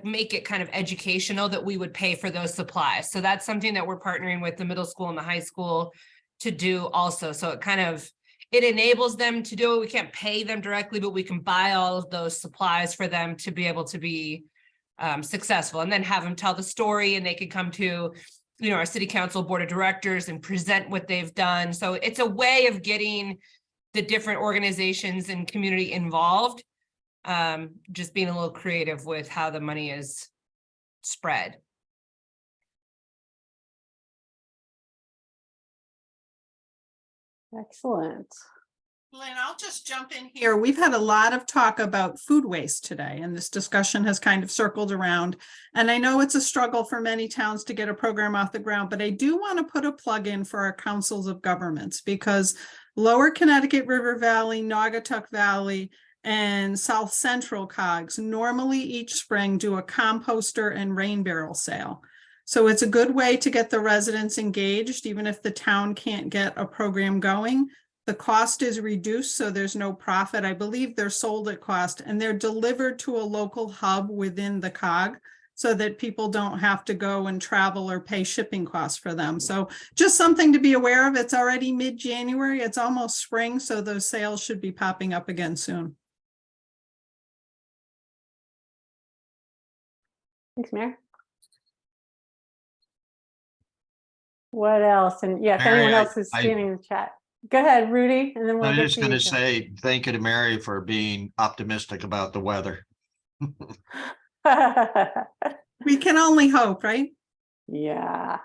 make it kind of educational, that we would pay for those supplies. So that's something that we're partnering with the middle school and the high school to do also. So it enables them to do it. We can't pay them directly, but we can buy all of those supplies for them to be able to be successful, and then have them tell the story, and they can come to, our city council board of directors and present what they've done. So it's a way of getting the different organizations and community involved, just being a little creative with how the money is spread. Excellent. Lynn, I'll just jump in here. We've had a lot of talk about food waste today, and this discussion has kind of circled around. And I know it's a struggle for many towns to get a program off the ground, but I do want to put a plug in for our councils of governments, because Lower Connecticut River Valley, Naugatuck Valley, and South Central COGS normally each spring do a composter and rain barrel sale. So it's a good way to get the residents engaged, even if the town can't get a program going. The cost is reduced, so there's no profit. I believe they're sold at cost, and they're delivered to a local hub within the COG so that people don't have to go and travel or pay shipping costs for them. So just something to be aware of. It's already mid-January. It's almost spring, so those sales should be popping up again soon. Thanks, Mary. What else? And yeah, if Mary, anyone else is scanning the chat, go ahead, Rudy, and then we'll I'm get just to going you. to say thank you to Mary for being optimistic about the weather. We can only hope, right? Yeah.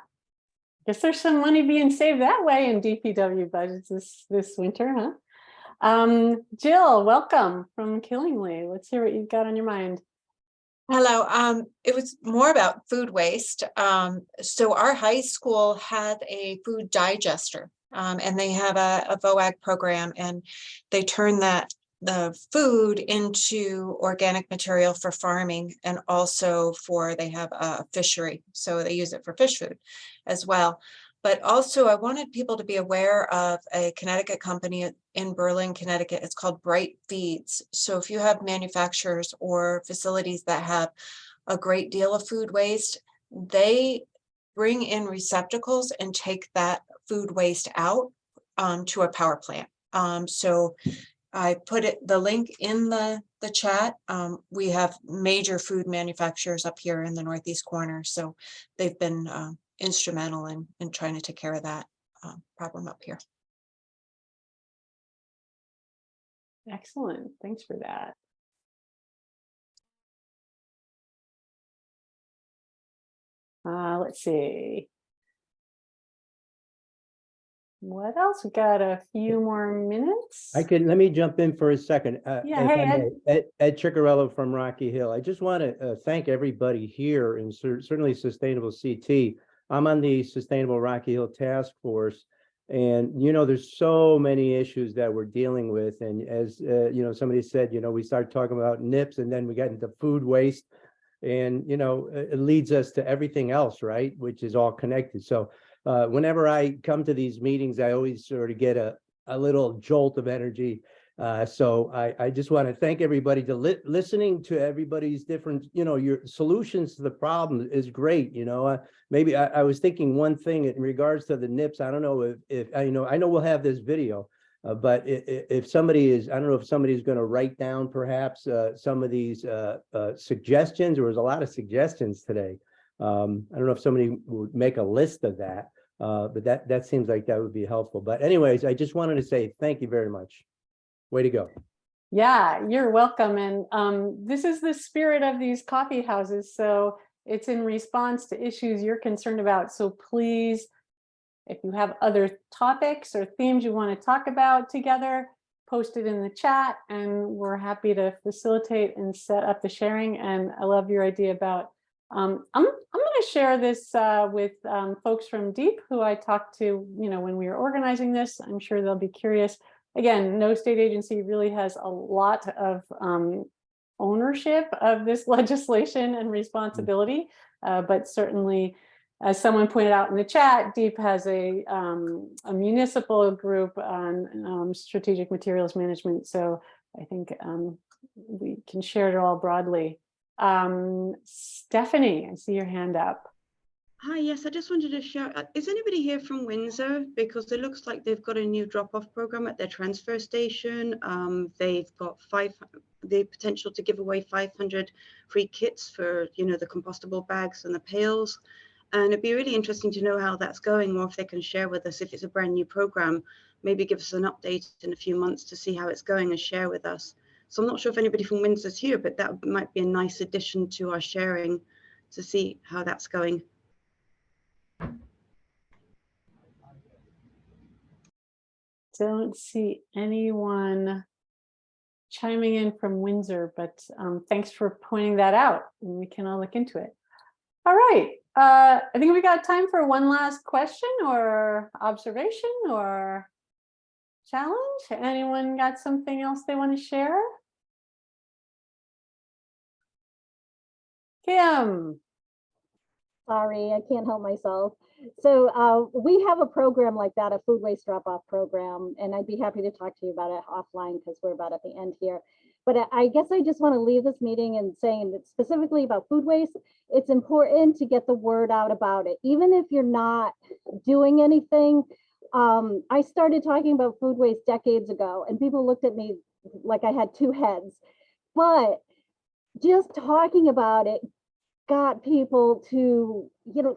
Guess there's some money being saved that way in DPW budgets this winter, huh? Jill, welcome from Killingly. Let's hear what you've got on your mind. Hello. It was more about food waste. So our high school had a food digester, and they have a VOAG program, and they turn the food into organic material for farming, and also they have a fishery, so they use it for fish food as well. But also I wanted people to be aware of a Connecticut company in Berlin, Connecticut. It's called Bright Feeds. So if you have manufacturers or facilities that have a great deal of food waste, they bring in receptacles and take that food waste out to a power plant. So I put the link in the chat. We have major food manufacturers up here in the northeast corner, so they've been instrumental in trying to take care of that problem up here. Excellent. Thanks for that. Let's see. What else? We got a few more minutes. Let me jump in for a second. Yeah, if hey, I may. Ed Ciccarello from Rocky Hill. I just want to thank everybody here, and certainly Sustainable CT. I'm on the Sustainable Rocky Hill Task Force, and there's so many issues that we're dealing with. And as somebody said, we started talking about NIPS, and then we got into food waste, and it leads us to everything else, right? Which is all connected. So whenever I come to these meetings, I always sort of get a little jolt of energy. So I just want to thank everybody to listening to everybody's different, your solutions to the problem is great. Maybe I was thinking one thing in regards to the NIPS. I don't know if I know we'll have this video, but if somebody is, I don't know if somebody's going to write down perhaps some of these suggestions. There was a lot of suggestions today. I don't know if somebody would make a list of that, but that seems like that would be helpful. But anyways, I just wanted to say thank you very much. Way to go. Yeah, you're welcome. And this is the spirit of these coffee houses. So it's in response to issues you're concerned about. So please, if you have other topics or themes you want to talk about together, post it in the chat, and we're happy to facilitate and set up the sharing. And I love your idea about I'm going to share this with folks from DEEP who I talked to, when we were organizing this. I'm sure they'll be curious. Again, no state agency really has a lot of ownership of this legislation and responsibility, but certainly, as someone pointed out in the chat, DEEP has a municipal group on strategic materials management. So I think we can share it all broadly. Stephanie, I see your hand up. Hi, yes, I just wanted to share. Is anybody here from Windsor? Because it looks like they've got a new drop-off program at their transfer station. They've got the potential to give away 500 free kits for, the compostable bags and the pails. And it'd be really interesting to know how that's going, or if they can share with us if it's a brand new program, maybe give us an update in a few months to see how it's going and share with us. So I'm not sure if anybody from Windsor's here, but that might be a nice addition to our sharing to see how that's going. Don't see anyone chiming in from Windsor, but thanks for pointing that out, and we can all look into it. All right, I think we got time for one last question or observation or challenge. Anyone got something else they want to share? Kim. Sorry, I can't help myself. So we have a program like that, a food waste drop-off program, and I'd be happy to talk to you about it offline because we're about at the end here. But I guess I just want to leave this meeting and saying that specifically about food waste, it's important to get the word out about it. Even if you're not doing anything, I started talking about food waste decades ago and people looked at me like I had two heads. But just talking about it got people to,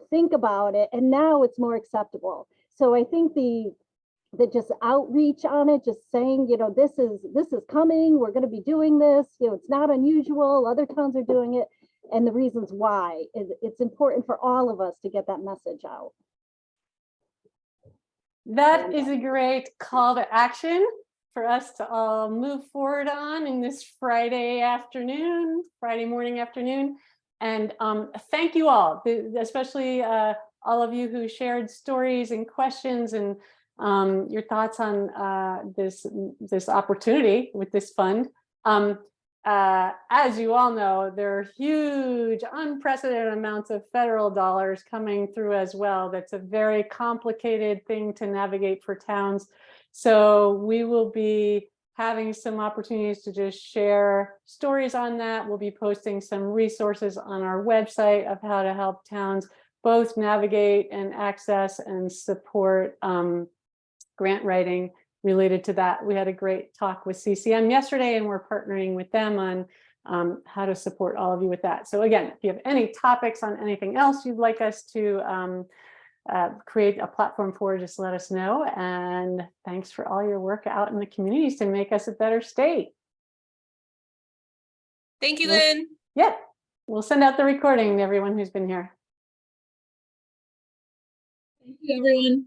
think about it, and now it's more acceptable. So I think the just outreach on it, just saying, this is coming, we're going to be doing this, it's not unusual, other towns are doing it, and the reasons why, it's important for all of us to get that message out. That is a great call to action for us to all move forward on in this Friday morning afternoon. And thank you all, especially all of you who shared stories and questions and your thoughts on this opportunity with this fund. As you all know, there are huge, unprecedented amounts of federal dollars coming through as well. That's a very complicated thing to navigate for towns. So we will be having some opportunities to just share stories on that. We'll be posting some resources on our website of how to help towns both navigate and access and support grant writing related to that. We had a great talk with CCM yesterday, and we're partnering with them on how to support all of you with that. So again, if you have any topics on anything else you'd like us to create a platform for, just let us know. And thanks for all your work out in the communities to make us a better state. Thank you, Lynn. Yep. We'll send out the recording to everyone who's been here. Thank you, everyone.